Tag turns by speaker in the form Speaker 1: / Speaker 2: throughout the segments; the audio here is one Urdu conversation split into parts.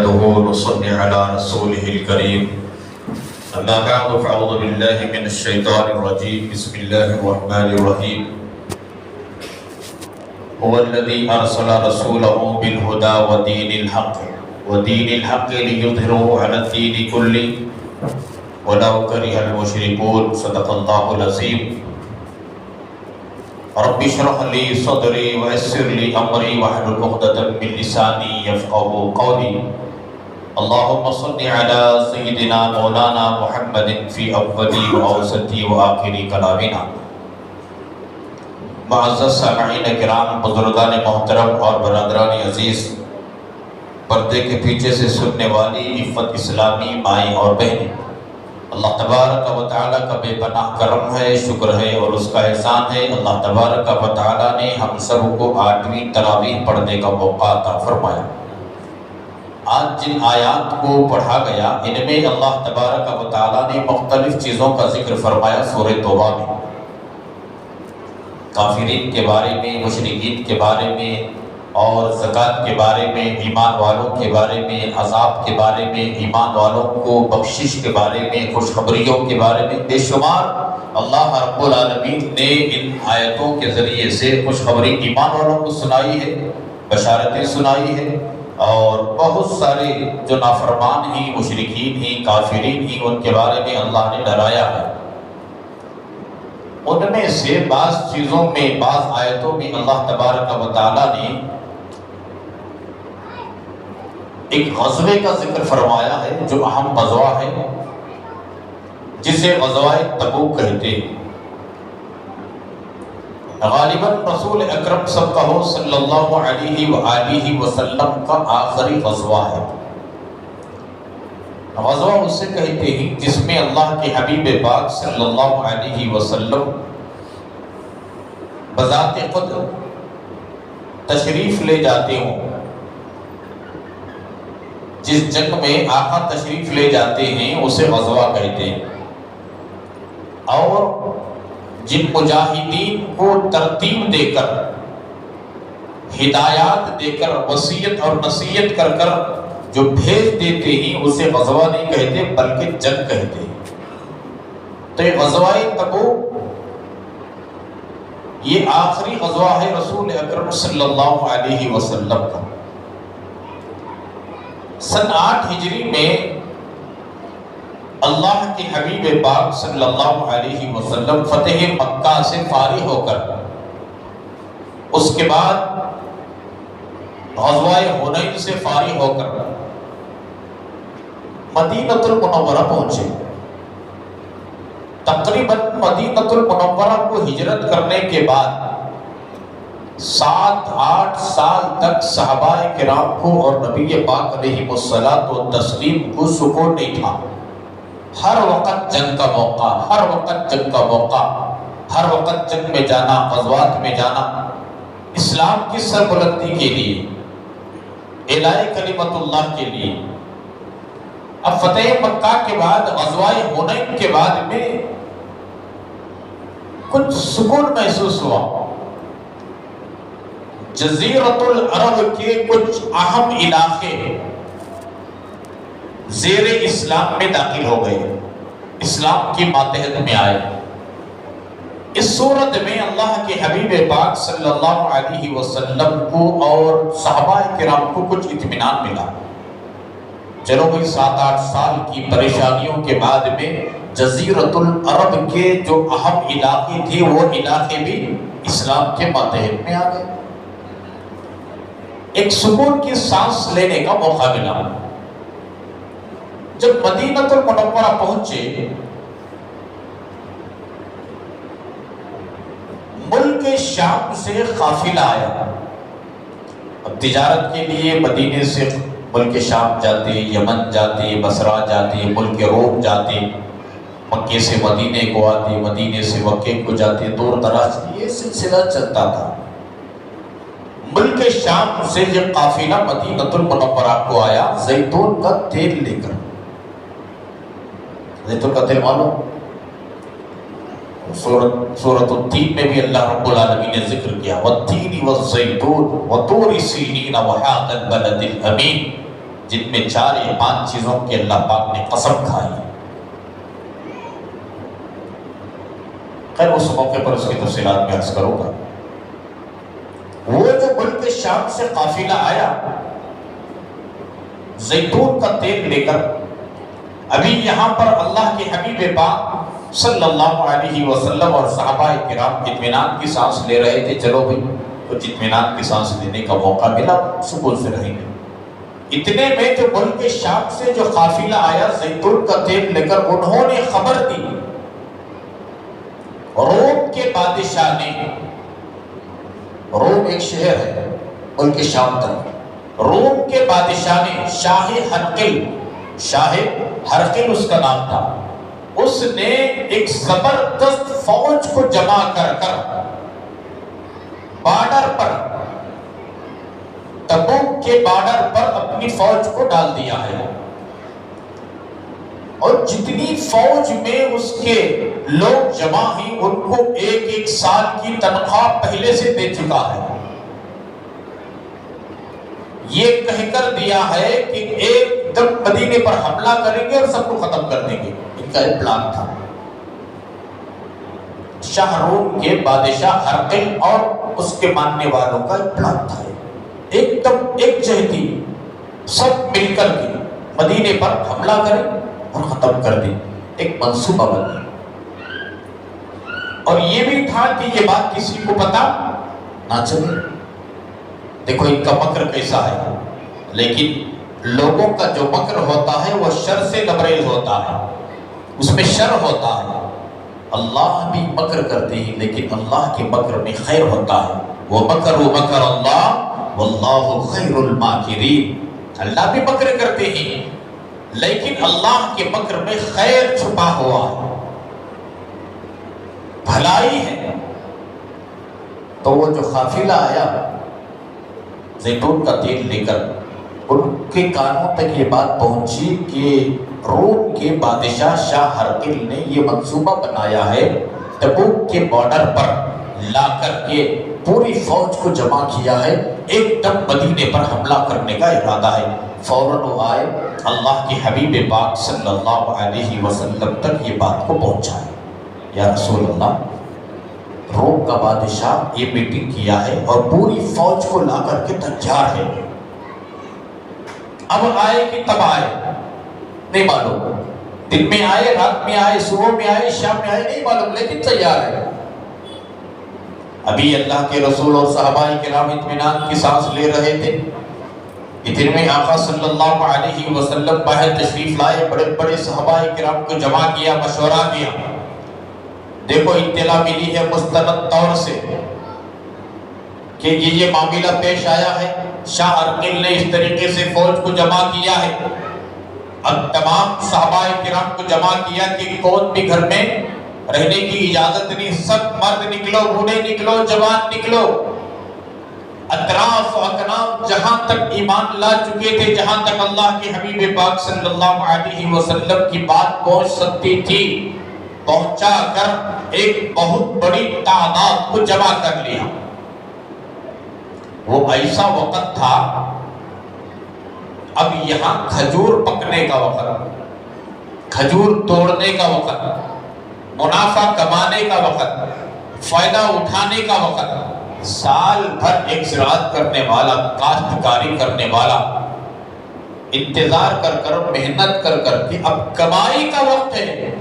Speaker 1: نحمده ونصلي على رسوله الكريم أما بعد فأعوذ بالله من الشيطان الرجيم بسم الله الرحمن الرحيم هو الذي أرسل رسوله بالهدى ودين الحق ليظهره على الدين كله ولو كره المشركون صدق الله العظيم رب اشرح لي صدري ويسر لي امري واحلل عقدة من لساني يفقهوا قولي اللهم صل على سيدنا مولانا محمد في اول واوسط واخر كلامنا. معزز سامعین کرام، بزرگان محترم اور برادران عزیز، پردے کے پیچھے سے سننے والی عفت اسلامی مائیں اور بہنیں، اللہ تبارک و تعالیٰ کا بے پناہ کرم ہے، شکر ہے اور اس کا احسان ہے. اللہ تبارک و تعالیٰ نے ہم سب کو 8ویں تراویح پڑھنے کا موقع عطا فرمایا. آج جن آیات کو پڑھا گیا ان میں اللہ تبارک و تعالیٰ نے مختلف چیزوں کا ذکر فرمایا. سورہ توبہ میں کافرین کے بارے میں، مشرکین کے بارے میں، اور زکوٰۃ کے بارے میں، ایمان والوں کے بارے میں، عذاب کے بارے میں، ایمان والوں کو بخشش کے بارے میں، خوشخبریوں کے بارے میں بے شمار اللہ رب العالمین نے ان آیتوں کے ذریعے سے خوشخبری ایمان والوں کو سنائی ہے، بشارتیں سنائی ہے. اور بہت سارے جو نافرمان ہی، مشرکین ہی، کافرین ہی، ان کے بارے میں اللہ نے ڈرایا ہے. ان میں سے بعض چیزوں میں، بعض آیتوں میں اللہ تبارک و تعالیٰ نے ایک غزوے کا ذکر فرمایا ہے جو اہم غزوہ ہے، جسے غزوہ تبوک کہتے ہیں. غالباً رسول اکرم صلی اللہ علیہ وآلہ وسلم کا آخری غزوہ ہے. غزوہ اسے کہتے ہیں جس میں اللہ کے حبیب پاک صلی اللہ علیہ وسلم بذات خود تشریف لے جاتے ہوں. جس جنگ میں آقا تشریف لے جاتے ہیں اسے غزوہ کہتے ہیں. اور جن مجاہدین کو ترتیب دے کر، ہدایات دے کر، وصیت اور نصیحت کر کر جو بھیج دیتے ہیں اسے غزوہ نہیں کہتے بلکہ جنگ کہتے ہیں. تو یہ غزوہ تبوک یہ آخری غزوہ ہے رسول اکرم صلی اللہ علیہ وسلم کا. سن 8 ہجری میں اللہ کے حبیب پاک صلی اللہ علیہ وسلم فتح مکہ سے فارغ ہو کر اس کے بعد غزوہ حنین سے فارغ ہو کر مدینۃ المنورہ پہنچے. تقریباً مدینۃ المنورہ کو ہجرت کرنے کے بعد 7-8 سال تک صحابہ کرام کو اور نبی پاک علیہ الصلوۃ والتسلیم کو سکون نہیں تھا. ہر وقت جنگ کا موقع، ہر وقت جنگ کا موقع، ہر وقت جنگ میں جانا، غزوات میں جانا، اسلام کی سربلندی کے لیے، اعلاء کلمت اللہ کے لیے. اب فتح مکہ کے بعد، غزوہ حنین کے بعد میں کچھ سکون محسوس ہوا. جزیرۃ العرب کے کچھ اہم علاقے زیر اسلام میں داخل ہو گئے، اسلام کی ماتحت میں آئے. اس صورت میں اللہ کے حبیب پاک صلی اللہ علیہ وسلم کو اور صحابہ کرام کو کچھ اطمینان ملا. چلو بھئی 7-8 سال کی پریشانیوں کے بعد میں جزیرۃ العرب کے جو اہم علاقے تھے وہ علاقے بھی اسلام کے ماتحت میں آ گئے. ایک سکون کی سانس لینے کا موقع ملا. جب مدینۃ المنورہ پہنچے، ملک شام سے قافلہ آیا. اب تجارت کے لیے مدینے سے ملک شام جاتے، یمن جاتے، بصرہ جاتے، ملک روم جاتے، مکے سے مدینے کو آتے، مدینے سے مکے کو جاتے، دور دراز یہ سلسلہ چلتا تھا. ملک شام سے یہ قافلہ مدینۃ المنورہ کو آیا زیتون کا تیل لے کر. زیتون کا تیل معلوم، سورۃ التین میں بھی اللہ رب العالمین نے ذکر کیا، والتین والزیتون وطور سینین وہذا البلد الامین. جن میں 4 یا 5 چیزوں کی اللہ پاک نے قسم کھائی. خیر اس موقع پر اس کی تفصیلات میں عرض کروں گا. وہ جو ملک شام سے قافلہ آیا زیتون کا تیل لے کر، ابھی یہاں پر اللہ کے حبیب پاک صلی اللہ علیہ وسلم اور صحابہ کرام اطمینان کی سانس لے رہے تھے. چلو بھائی کچھ اطمینان کی سانس لینے کا موقع ملا، سکون سے رہیں گے. اتنے میں جو ملک شام سے جو قافلہ آیا زیتون کا تیل لے کر، انہوں نے خبر دی روم کے بادشاہ نے. روم ایک شہر ہے ملک شام تک. روم کے بادشاہ نے شاہ ہرقل اس کا نام تھا، اس نے ایک زبردست فوج کو جمع کر بارڈر پر، تبوک کے بارڈر پر اپنی فوج کو ڈال دیا ہے. اور جتنی فوج میں اس کے لوگ جمع ہیں ان کو 1 سال کی تنخواہ پہلے سے دے چکا ہے. یہ کہہ کر دیا ہے کہ ایک دم مدینے پر حملہ کریں گے اور سب کو ختم کر دیں گے. ان کا ایک پلان تھا. شاہ روم کے بادشاہ ہرقل اور اس کے ماننے والوں کا ایک پلان تھا. ایک دم ایک جہتی سب مل کر کے مدینے پر حملہ کریں اور ختم کر دیں. ایک منصوبہ بنا. اور یہ بھی تھا کہ یہ بات کسی کو پتا نہ چلے. دیکھو ان کا مکر کیسا ہے، لیکن لوگوں کا جو مکر ہوتا ہے وہ شر سے لبریز ہوتا ہے، اس میں شر ہوتا ہے. اللہ بھی مکر کرتے ہیں لیکن اللہ کے مکر میں خیر ہوتا ہے. وہ مکر اللہ واللہ خیر الماکرین. اللہ بھی مکر کرتے ہیں لیکن اللہ کے مکر میں خیر چھپا ہوا ہے، بھلائی ہے. تو وہ جو قافلہ آیا زیتون کا تیل لے کر، ان کے کانوں تک یہ بات پہنچی کہ روم کے بادشاہ شاہ ہرقل نے یہ منصوبہ بنایا ہے، تبوک کے بارڈر پر لا کر کے پوری فوج کو جمع کیا ہے، ایک دم مدینے پر حملہ کرنے کا ارادہ ہے. فوراً وہ آئے، اللہ کے حبیب پاک صلی اللہ علیہ وسلم تک یہ بات کو پہنچائے. یا رسول اللہ، روم کا بادشاہ یہ میٹنگ کیا ہے اور پوری فوج کو لا کر کے تیار ہے. اب آئے کہ تب آئے نہیں معلوم، دن میں آئے، رات میں آئے، صبح میں آئے، شام میں آئے نہیں معلوم، لیکن تیار ہے. ابھی اللہ کے رسول اور صحابہ کرام اطمینان کی سانس لے رہے تھے. اتنے میں آقا صلی اللہ علیہ وسلم باہر تشریف لائے، بڑے بڑے صحابہ کرام کو جمع کیا، مشورہ کیا. دیکھو اطلاع ملی ہے مستند طور سے کہ یہ معاملہ پیش آیا ہے، شاہ ہرقل نے اس طریقے سے فوج کو جمع کیا ہے. اب تمام صحابہ کرام کو جمع کیا کہ کون بھی گھر میں رہنے کی اجازت نہیں، سب مرد نکلو، بوڑھے نکلو، جوان نکلو. اطراف و اکناف جہاں تک ایمان لا چکے تھے، جہاں تک اللہ کے حبیب پاک صلی اللہ علیہ وسلم کی بات پہنچ سکتی تھی، پہنچا کر ایک بہت بڑی تعداد کو جمع کر لیا. وہ ایسا وقت تھا، اب یہاں کھجور پکنے کا وقت، کھجور توڑنے کا وقت، منافع کمانے کا وقت، فائدہ اٹھانے کا وقت. سال بھر ایک زراعت کرنے والا، کاشتکاری کرنے والا انتظار کر کر، محنت کر کر کے اب کمائی کا وقت ہے،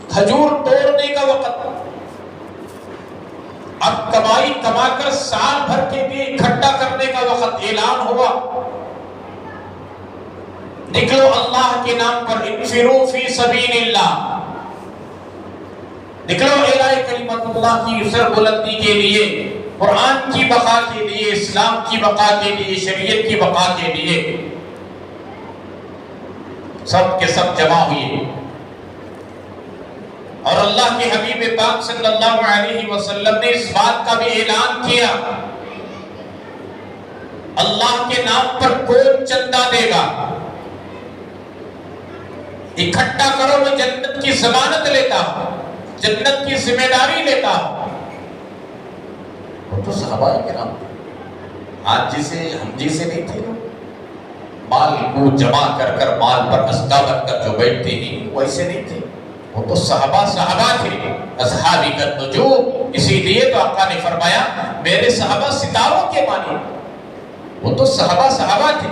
Speaker 1: کھجور توڑنے کا وقت. اب کمائی کما کر سال بھر کے لیے اکٹھا کرنے کا وقت. اعلان ہوا نکلو اللہ کے نام پر، انفروا فی سبیل اللہ، نکلو اعلاء کلمت اللہ کی سر بلندی کے لیے، قرآن کی بقا کے لیے، اسلام کی بقا کے لیے، شریعت کی بقا کے لیے. سب کے سب جمع ہوئے اور اللہ کے حبیب پاک صلی اللہ علیہ وسلم نے اس بات کا بھی اعلان کیا، اللہ کے نام پر کون چندہ دے گا، اکٹھا کرو، میں جنت کی ضمانت لیتا ہوں، جنت کی ذمہ داری لیتا ہوں. وہ تو صحابہ کرام آج جیسے ہم جیسے نہیں تھے. مال کو جمع کر کر مال پر استا بن کر جو بیٹھتے ہیں ویسے نہیں تھے، وہ تو صحابہ تھے، اصحابی النجوم۔ اسی لیے تو آقا نے فرمایا میرے صحابہ ستاروں کے مانی، وہ تو صحابہ تھے۔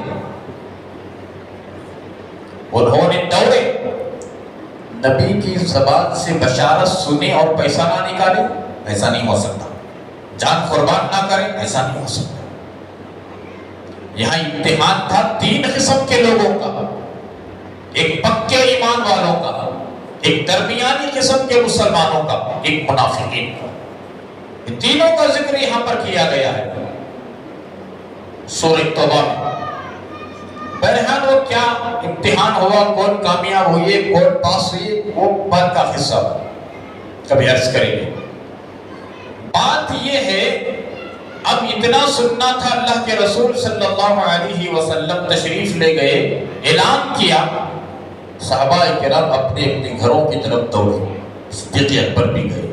Speaker 1: انہوں نے دوڑے، نبی کی زبان سے بشارت سنے اور پیسہ نہ نکالے، ایسا نہیں ہو سکتا۔ جان قربان نہ کرے، ایسا نہیں ہو سکتا۔ یہاں امتحان تھا تین قسم کے لوگوں کا، ایک پکے ایمان والوں کا، ایک درمیانی قسم کے مسلمانوں کا، ایک منافقین کا۔ یہ تینوں کا ذکر یہاں پر کیا گیا ہے سورہ توبہ میں۔ بہرحال وہ کیا امتحان ہوا، کون کامیاب ہوئے، کون پاس ہوئے، وہ بعد کا حصہ کبھی عرض کریں گے۔ بات یہ ہے اب اتنا سننا تھا، اللہ کے رسول صلی اللہ علیہ وسلم تشریف لے گئے، اعلان کیا، صحابہ کرام اپنے اپنے گھروں کی طرف دوڑے۔ صدیق اکبر بھی گئے،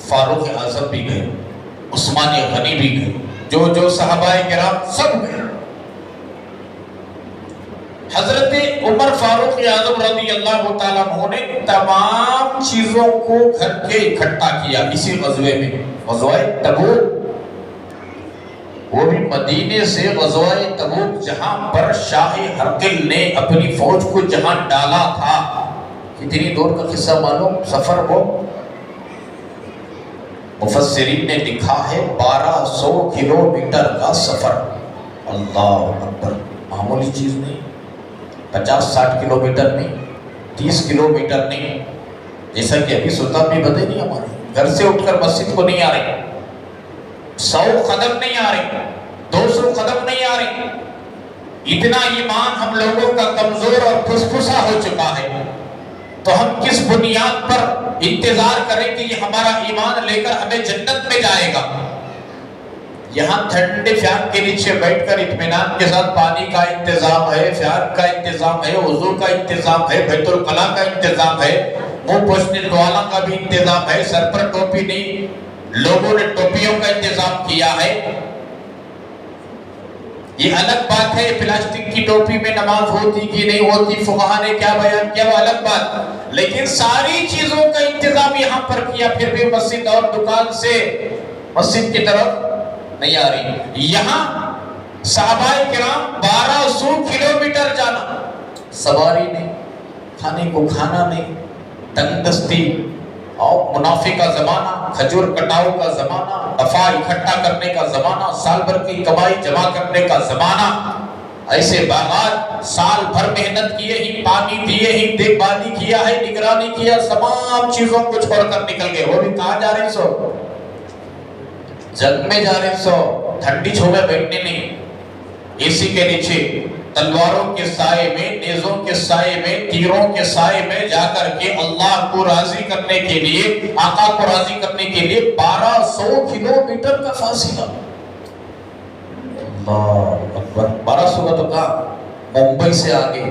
Speaker 1: فاروق اعظم بھی گئے، عثمان غنی بھی گئے، جو صحابہ کرام سب گئے۔ حضرت عمر فاروق اعظم رضی اللہ تعالیٰ عنہ نے تمام چیزوں کو گھر کے اکٹھا کیا اسی غزوے میں، غزوہ تبوک۔ وہ بھی مدینے سے غزوہ تبوک، جہاں پر شاہ ہرقل نے اپنی فوج کو جہاں ڈالا تھا۔ کتنی دور کا قصہ معلوم؟ سفر کو مفسرین نے لکھا ہے 1200 کلومیٹر کا سفر۔ اللہ اکبر، معمولی چیز نہیں، 50-60 کلومیٹر نہیں، 30 کلومیٹر نہیں، جیسا کہ ابھی سلطان بھی بدے نہیں ہمارے، گھر سے اٹھ کر مسجد کو نہیں آ رہے، 100 قدم نہیں آ رہے، 200 قدم نہیں آ رہے۔ اتنا ایمان ہم لوگوں کا کمزور اور پھسپھسا ہو چکا ہے، تو ہم کس بنیاد پر انتظار کریں کہ یہ ہمارا ایمان لے کر ہمیں جنت میں جائے گا؟ یہاں ٹھنڈے فیان کے نیچے بیٹھ کر اطمینان کے ساتھ پانی کا انتظام ہے، فیان کا انتظام ہے، وضو کا انتظام ہے، بیت الخلا کا انتظام ہے، منہ پوچھنے والا کا بھی انتظام ہے، سر پر ٹوپی نہیں، لوگوں نے ٹوپیوں کا انتظام کیا ہے۔ یہ الگ بات ہے پلاسٹک کی ٹوپی میں نماز ہوتی کہ نہیں ہوتی، فقہا نے کیا بیان کیا وہ الگ بات، لیکن ساری چیزوں کا انتظام یہاں پر کیا، پھر بھی مسجد اور دکان سے مسجد کی طرف نہیں آ رہی۔ یہاں صحابہ کرام 1200 کلومیٹر جانا، سواری نہیں، کھانے کو کھانا نہیں، تنگ دستی اور منافع کا زمانہ، کھجور کٹاؤ کا زمانہ، نفع اکٹھا کرنے کا زمانہ، سال بھر کی کمائی جمع کرنے کا زمانہ، ایسے باغات سال بھر محنت کیے ہی، پانی دیے ہی، دیکھ بھالی کیا ہے، نگرانی کیا، تمام چیزوں کو چھوڑ کر نکل گئے۔ وہ بھی کہاں جا رہے ہیں؟ سو جنگ میں جا رہے ہیں، سو ٹھنڈی چھو میں بیٹھنے نہیں، اے سی کے نیچے، تلواروں کے سائے میں، نیزوں کے سائے میں، تیروں کے سائے میں جا کر کے اللہ کو راضی کرنے کے لیے، آقا کو راضی کرنے کے لیے 1200 کلومیٹر کا فاصلہ۔ اللہ اکبر، 1200 کا تو کہا، ممبئی سے آگے،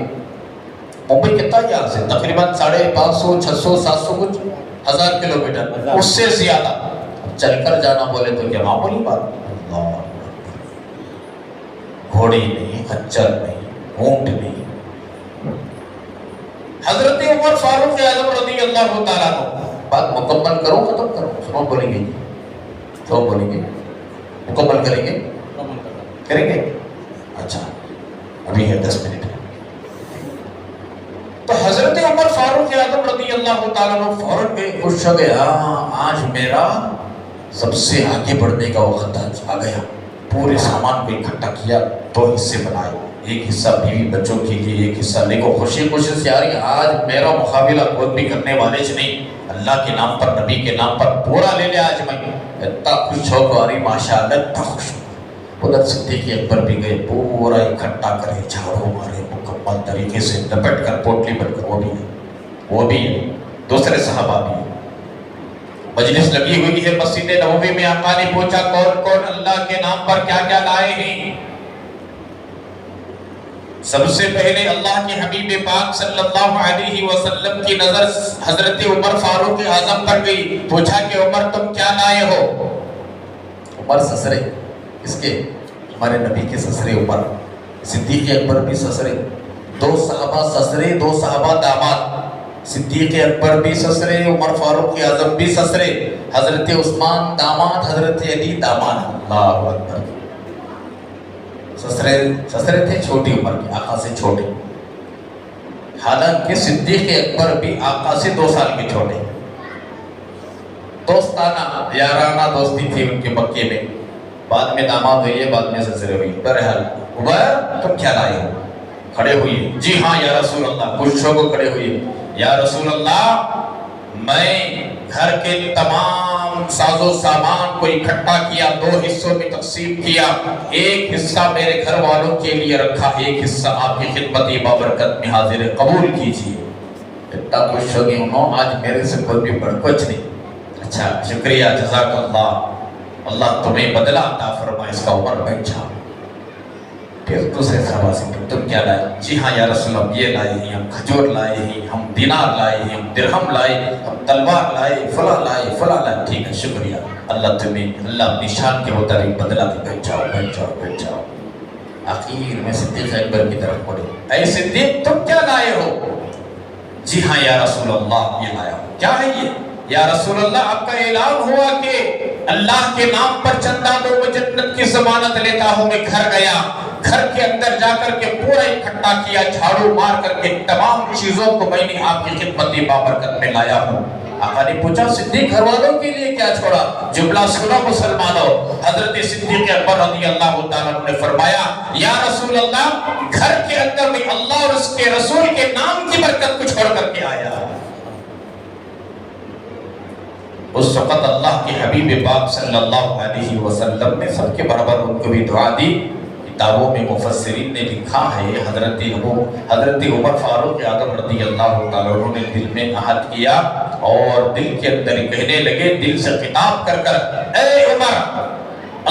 Speaker 1: ممبئی کتنا یہاں سے تقریباً 550 600 700 کچھ 1000 کلومیٹر، اس سے زیادہ چل کر جانا بولے تو کیا معمولی بات؟ اللہ، گھوڑی نہیں، خچر نہیں، اونٹ نہیں۔ حضرت عمر فاروق اعظم رضی اللہ تعالیٰ عنہ، بات مکمل کرو ختم کرو، سنو بولیں گے، سنو بولیں گے، مکمل کریں گے، کریں گے؟ اچھا ابھی ہے 10 منٹ۔ تو حضرت عمر فاروق اعظم رضی اللہ تعالیٰ عنہ فوراً گئے، خوش ہو گیا، آج میرا سب سے آگے بڑھنے کا وقت آ گیا۔ پورے سامان کو اکٹھا کیا، 2 حصے بنائے، ایک حصہ بیوی بچوں کے لیے، ایک حصہ لے کو خوشی خوشی سے آ رہی، آج میرا مقابلہ کوئی بھی کرنے والے سے نہیں، اللہ کے نام پر، نبی کے نام پر پورا لے لے آج میں۔ اتنا خوش ہو کو آ رہی، ماشاءاللہ اتنا خوش ہو۔ ادھر صدیق اکبر بھی گئے، پورا اکٹھا کرے، جھاڑو مارے، مکمل طریقے سے لپٹ کر پوٹلی بن کر، وہ بھی ہے، دوسرے صحابہ بھی ہے۔ مجلس لگی ہوئی ہے مسجد نبوی میں، آقا نے پوچھا کون کون اللہ کے نام پر کیا کیا لائے ہیں؟ سب سے پہلے اللہ کے حبیب پاک صلی اللہ علیہ وسلم کی نظر حضرت عمر فاروق اعظم پر گئی، پوچھا کہ عمر تم کیا لائے ہو؟ عمر سسرے، اس کے ہمارے نبی کے سسرے عمر، صدیق اکبر بھی سسرے، 2 صحابہ سسرے، 2 صحابہ داماد، صدیق اکبر بھی سسرے، عمر فاروق اعظم بھی سسرے، حضرت عثمان داماد، حضرت علی داماد۔ اللہ اکبر، سسرے تھے چھوٹی عمر کے، آقا سے چھوٹے، حالانکہ صدیق اکبر بھی آقا سے 2 سال کے چھوٹے۔ دوستانہ یارانہ دوستی تھی ان کے مکے میں، بعد میں داماد ہوئی ہے، بعد میں سسرے ہوئی۔ بہرحال عمر تم کیا لائے ہو؟ کھڑے ہوئے، جی ہاں یا رسول اللہ، پرشوں کو کھڑے ہوئے، یا رسول اللہ میں گھر کے تمام ساز و سامان کو اکٹھا کیا، 2 حصوں میں تقسیم کیا، ایک حصہ میرے گھر والوں کے لیے رکھا، ایک حصہ آپ کی خدمت بابرکت میں حاضر قبول کیجیے۔ اتنا خوش ہو گئی انہوں، آج میرے سے کوئی بھی بڑھ کچھ نہیں۔ اچھا شکریہ، جزاک اللہ، اللہ تمہیں بدلہ عطا فرمائے۔ اس کا عمر بیٹھا، پھر دوسرے صحابہ سے تم کیا لائے؟ جی ہاں یا رسول اللہ یہ لائے ہیں، ہم کھجور لائے ہیں، ہم دینار لائے ہیں، ہم درہم لائے، ہم تلوار لائے، فلاں لائے، فلاں لائے۔ ٹھیک ہے شکریہ، اللہ تمہیں، اللہ اپنی شان کے مطابق بدلہ دے۔ بیٹھ جاؤ بیٹھ جاؤ بیٹھ جاؤ۔ آخر میں صدیق اکبر کی طرف پڑے، اے صدیق تم کیا لائے ہو؟ جی ہاں یا رسول اللہ یہ لایا ہوں۔ کیا ہے یہ؟ یا رسول اللہ آپ کا اعلان ہوا کہ اللہ کے نام پر چندہ دو میں جنت کی ضمانت لیتا ہوں۔ میں گھر گیا، گھر کے اندر جا کر کے پورا اکٹھا کیا، جھاڑو مار کر کے تمام چیزوں کو میں نے آپ کی خدمت بابرکت میں لایا ہوں۔ آقا نے پوچھا صدیق گھر والوں کے لیے کیا چھوڑا؟ جملہ سنو مسلمانوں، حضرت صدیق اکبر رضی اللہ تعالیٰ عنہ نے فرمایا یا رسول اللہ گھر کے اندر میں اللہ اور اس کے رسول کے نام کی برکت کو چھوڑ کر کے آیا۔ اس وقت اللہ کے حبیب پاک صلی اللہ علیہ وسلم نے سب کے برابر ان کو بھی دعا دی۔ کتابوں میں مفسرین نے لکھا ہے حضرت عمر فاروق اعظم رضی اللہ تعالیٰ عنہ نے دل میں عہد کیا اور دل کے اندر کہنے لگے، دل سے خطاب کر کر، اے عمر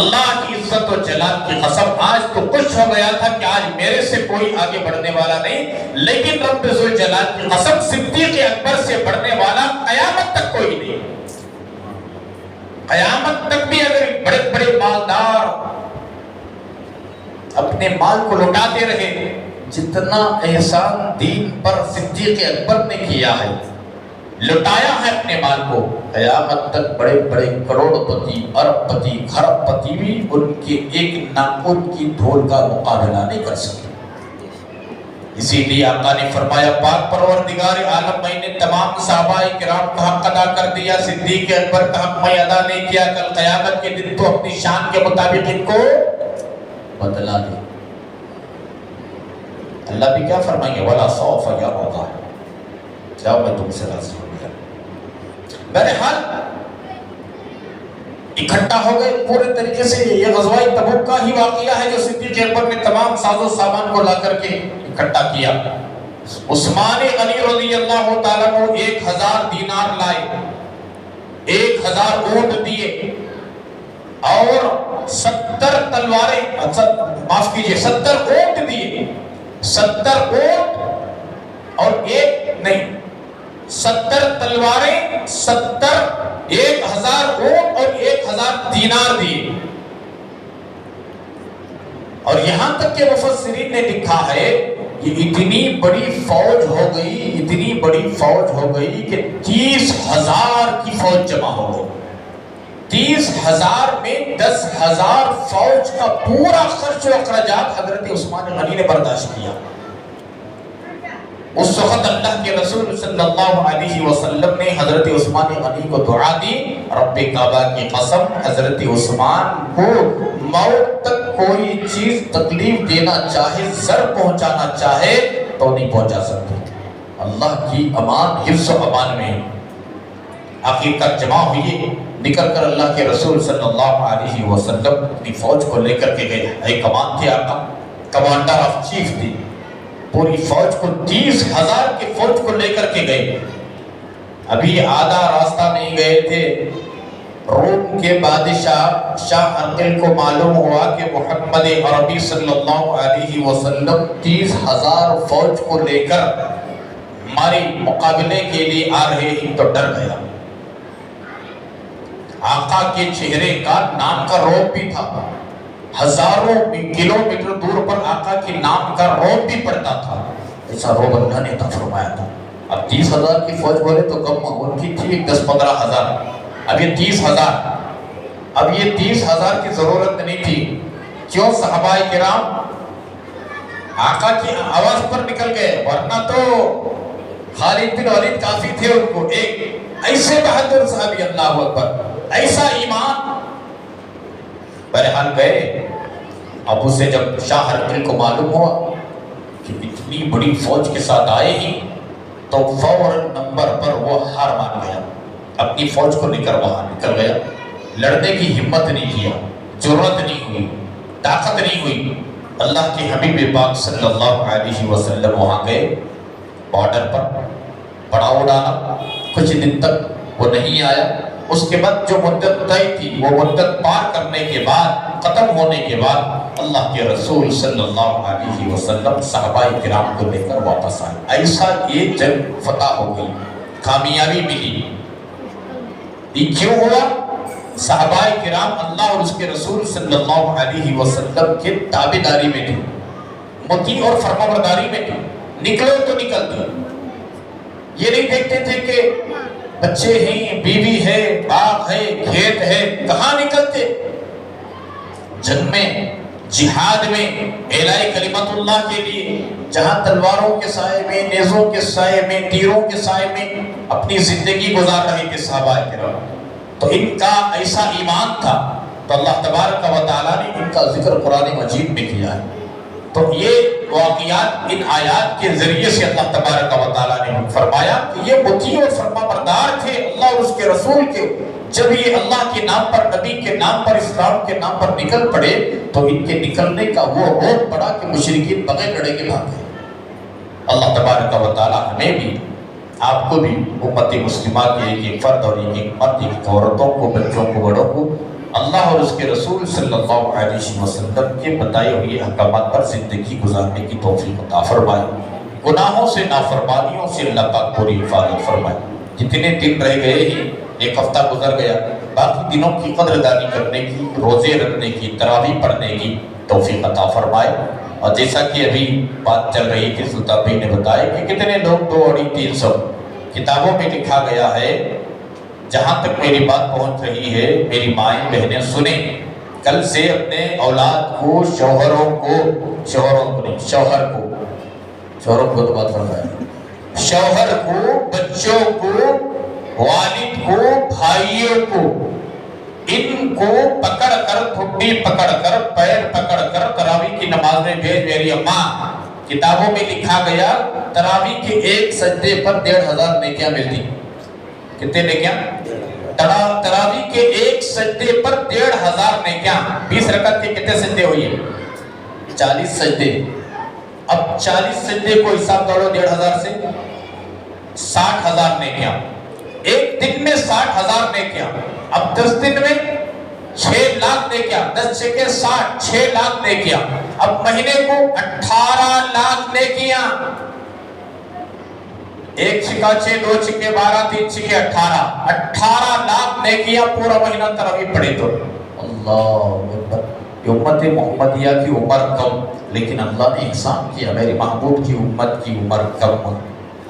Speaker 1: اللہ کی عزت و جلال کی قسم آج تو خوش ہو گیا تھا کہ آج میرے سے کوئی آگے بڑھنے والا نہیں، لیکن رب ذوالجلال کی قسم صدیق اکبر سے بڑھنے والا قیامت تک کوئی نہیں۔ قیامت تک بھی اگر بڑے بڑے مالدار اپنے مال کو لٹاتے رہے، جتنا احسان دین پر صدیق اکبر نے کیا ہے، لٹایا ہے اپنے مال کو، قیامت تک بڑے بڑے کروڑ پتی، ارب پتی، خرب پتی بھی ان کے ایک ناخن کی دھول کا مقابلہ نہیں کر سکتے۔ اسی لیے آقا نے فرمایا پاک پروردگار عالم میں نے تمام صحابہ کرام کا حق ادا کر دیا، صدیق اکبر کا حق میں ادا نہیں کیا، کل قیامت کے دن تو اپنی شان کے مطابق ان کو بدلا دے۔ اللہ بھی کیا فرمائیں گے وَلَا سَوْفَ يَرْضَىٰ، جاؤ میں تم سے راضی ہو گیا۔ بہرحال اکٹھا ہو گئے پورے طریقے سے۔ یہ غزوہ تبوک کا ہی واقعہ ہے جو صدیق اکبر نے تمام ساز و سامان کو لا کر کے اکٹھا کیا۔ عثمان غنی رضی اللہ تعالیٰ کو 1000 دینار لائے، 1000 اونٹ دیے اور 70 تلواریں، معاف کیجئے 70 اونٹ دیے، 70 اونٹ اور 70 تلواریں، 1000 اونٹ اور 1000 دینار دیے۔ اور یہاں تک کہ مفسرین نے لکھا ہے یہ اتنی بڑی فوج ہو گئی، اتنی بڑی فوج ہو گئی کہ 30,000 کی فوج جمع ہو گئی۔ 30,000 میں 10,000 فوج کا پورا خرچ و اخراجات حضرت عثمان غنی نے برداشت کیا۔ اس وقت اللہ کے رسول صلی اللہ علیہ وسلم نے حضرت عثمان غنی کو دعا دی، رب کعبہ کی قسم حضرت عثمان کو موت تک کوئی چیز تکلیف دینا چاہے، زر پہنچانا چاہے تو نہیں پہنچا سکتے، اللہ کی امان حفظ و امان میں۔ آخر تک جمع ہوئے، نکل کر اللہ کے رسول صلی اللہ علیہ وسلم اپنی فوج کو لے کر کے گئے۔ ایک کمان تھے آقا، کمانڈر آف چیف تھی، پوری فوج کو 30,000 کی فوج کو لے کر کے گئے۔ ابھی آدھا راستہ نہیں گئے تھے، روم کے بادشاہ شاہ ارقل کو معلوم ہوا کہ محمد عربی صلی اللہ علیہ وسلم 30,000 فوج کو لے کر ہمارے مقابلے کے لیے آ رہے ہیں، تو ڈر گیا۔ آقا کے چہرے کا نام کا روب بھی تھا، ہزاروں کلومیٹر دور پر آقا کے نام کا روب بھی پڑتا تھا، ایسا روب اللہ نے عطا فرمایا تھا۔ اب 30,000 کی فوج بولے تو کم، ان کی تھی 10-15,000، اب یہ 30,000۔ اب یہ 30,000 کی ضرورت نہیں تھی، کیوں؟ صحابہ کرام آقا کی آواز پر نکل گئے، ورنہ تو خالد بن ولید کافی تھے ان کو، ایک ایسے بہادر صحابی، اللہ اکبر، ایسا ایمان۔ بہرحال گئے، ابو سے جب شاہ ہرقل کو معلوم ہوا کہ اتنی بڑی فوج کے ساتھ آئے ہی، تو فوراً نمبر پر وہ ہار مان گیا، اپنی فوج کو لے کر وہاں نکل گیا، لڑنے کی ہمت نہیں کیا، جرأت نہیں ہوئی، طاقت نہیں ہوئی۔ اللہ کے حبیب پاک صلی اللہ علیہ وسلم وہاں گئے، بارڈر پر پڑاؤ ڈالا، کچھ دن تک وہ نہیں آیا۔ اس کے بعد جو مدت طے تھی، وہ مدت پار کرنے کے بعد، ختم ہونے کے بعد، اللہ کے رسول صلی اللہ علیہ وسلم صحابہ کرام کو لے کر واپس آئے۔ ایسا یہ جنگ فتح ہو گئی، کامیابی ملی۔ یہ کیوں ہوا؟ صحابہ کرام اللہ اور اس کے رسول صلی اللہ علیہ وسلم کے تابعداری میں تھے، مطیع اور فرمانبرداری میں تھے۔ نکلو تو نکلتے، یہ نہیں دیکھتے تھے کہ بچے ہیں، بیوی ہے، باغ ہے، کھیت ہے، کہاں نکلتے؟ جنگ میں، جہاد میں، اعلاء کلمت اللہ کے لیے، جہاں تلواروں کے سائے میں، نیزوں کے سائے میں، تیروں کے سائے میں اپنی زندگی گزار رہے تھے صحابہ کرام۔ تو ان کا ایسا ایمان تھا، تو اللہ تبارک و تعالیٰ نے ان کا ذکر قرآن مجید میں کیا ہے۔ تو یہ واقعات ان آیات کے ذریعے سے اللہ تبارک و تعالیٰ نے فرمایا کہ یہ مطیع اور فرمانبردار تھے اللہ اور اس کے رسول کے۔ جب یہ اللہ کے نام پر، نبی کے نام پر، اسلام کے نام پر نکل پڑے، تو ان کے نکلنے کا وہ روپ پڑا کہ مشرکین بغیر لڑے کے بھاگ گئے۔ اللہ تبارک و تعالیٰ ہمیں بھی، آپ کو بھی، امت مسلمہ کے ایک فرد اور ایک مرد، ایک عورتوں کو، بچوں کو، بڑوں کو اللہ اور اس کے رسول صلی اللہ علیہ وسلم کے بتائے ہوئے احکامات پر زندگی گزارنے کی توفیق عطا فرمائے۔ گناہوں سے، نافرمانیوں سے اللہ پاک پوری حفاظت فرمائے۔ جتنے دن رہ گئے ہی، ایک ہفتہ گزر گیا، باقی دنوں کی قدردانی کرنے کی، روزے رکھنے کی، تراویح پڑھنے کی توفیق عطا فرمائے۔ اور جیسا کہ ابھی بات چل رہی تھی، سلطان بھائی نے بتایا کہ کتنے لوگ 2-300 کتابوں میں لکھا گیا ہے۔ جہاں تک میری بات پہنچ رہی ہے، میری مائیں بہنیں سنیں، کل سے اپنے اولاد کو، شوہروں کو تو بات فرمائے، شوہر کو، بچوں کو، والد کو، بھائیوں کو، ان کو پکڑ کر، ٹھڈی پکڑ کر، پیر پکڑ کر تراویح کی نماز میں بھیج۔ میری اماں، کتابوں میں لکھا گیا تراویح کے ایک سجدے پر 1,500 نیکیاں ملتی۔ کتنے نیکیاں؟ تراویح کے ایک سجدے پر 1,500 نیکیاں۔ 20 رکعت کے کتنے سجدے ہوئے؟ 40 سجدے۔ اب 40 سجدے کو حساب کرو 1,500 سے، 60,000 نیکیاں۔ ایک دن میں 60,000 نیکیاں۔ اب 10 دن میں 6 لاکھ نیکیاں، 10 چھکے 60، 6 لاکھ نیکیاں۔ اب مہینے کو 18 لاکھ نیکیاں۔ ایک چھکا 6، 2 چھکے 12، 3 چھکے 18 لاکھ نیکیاں پورا مہینہ تراویح پڑھے تو۔ اللہ اکبر۔ یہ امت محمدیہ کی عمر کم، لیکن اللہ نے احسان کیا، میرے محبوب کی امت کی عمر کم،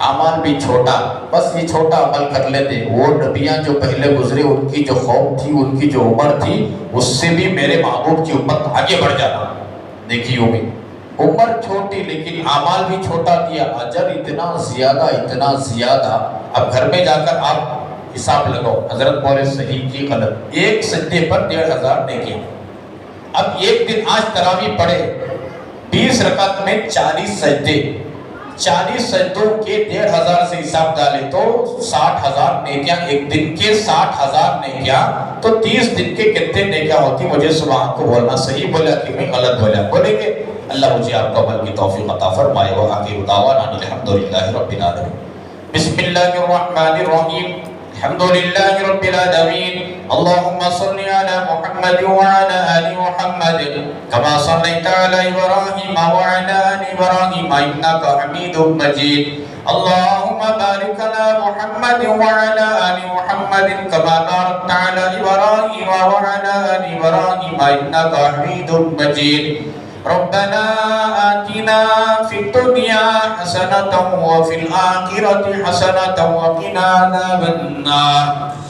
Speaker 1: عمل بھی چھوٹا، بس یہ چھوٹا عمل کر لیتے۔ وہ نبیاں جو پہلے گزرے، ان کی جو قوم تھی، ان کی جو عمر تھی، اس سے بھی میرے محبوب کی امت آگے بڑھ جاتا نیکیوں میں۔ عمر چھوٹی لیکن اعمال بھی چھوٹا دیا، اجر اتنا زیادہ۔ اب گھر میں جا کر آپ حساب لگاؤ، حضرت بولے صحیح کی غلط، ایک سجدے پر 1,500 نیکیاں۔ اب ایک دن آج تراویح پڑھے، 20 رکعت میں 40 سجدے، 40 سجدوں کے 1,500 سے حساب ڈالے تو 60,000 نیکیاں۔ ایک دن کے 60,000 نیکیاں تو 30 دن کے کتنے نیکیاں ہوتی؟ مجھے سبحان کو بولنا صحیح بولا کہ میں غلط بولا، بولیں گے؟ اللہ مجھے آپ کو عمل کی توفیق عطا فرمائے۔ وآخر دعوانا الحمدللہ رب العالمین۔ بسم اللہ الرحمن الرحیم، الحمدللہ رب العالمین۔ اللہم صل علی محمد وعلی آل محمد کما صلیت علی ابراہیم وعلی آل ابراہیم انک حمید مجید۔ اللہم بارک علی محمد وعلی آل محمد محمد كما باركت على إبراهيم وعلى آل إبراهيم إنك حميد مجيد. ربنا آتنا في الدنيا حسنة وفي الآخرة حسنة وقنا عذاب النار.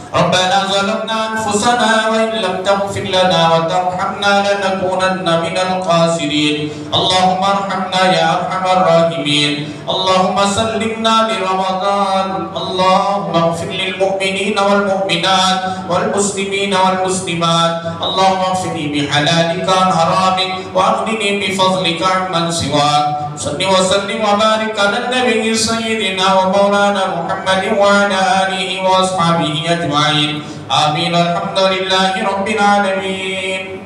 Speaker 1: ربنا ظلمنا أنفسنا وإن لم تغفر لنا وترحمنا لنكونن من الخاسرين. اللهم ارحمنا يا أرحم الراحمين. اللهم سلمنا لرمضان. اللهم اغفر للمؤمنين والمؤمنات والمسلمين والمسلمات. اللهم اغفرني بحلالك عن حرامك وأغنني بفضلك عمن سواك. صل وسلم وبارك على النبي سيدنا ومولانا محمد وعلى آله وأصحابه أجمعين. آمين. الحمد لله رب العالمين.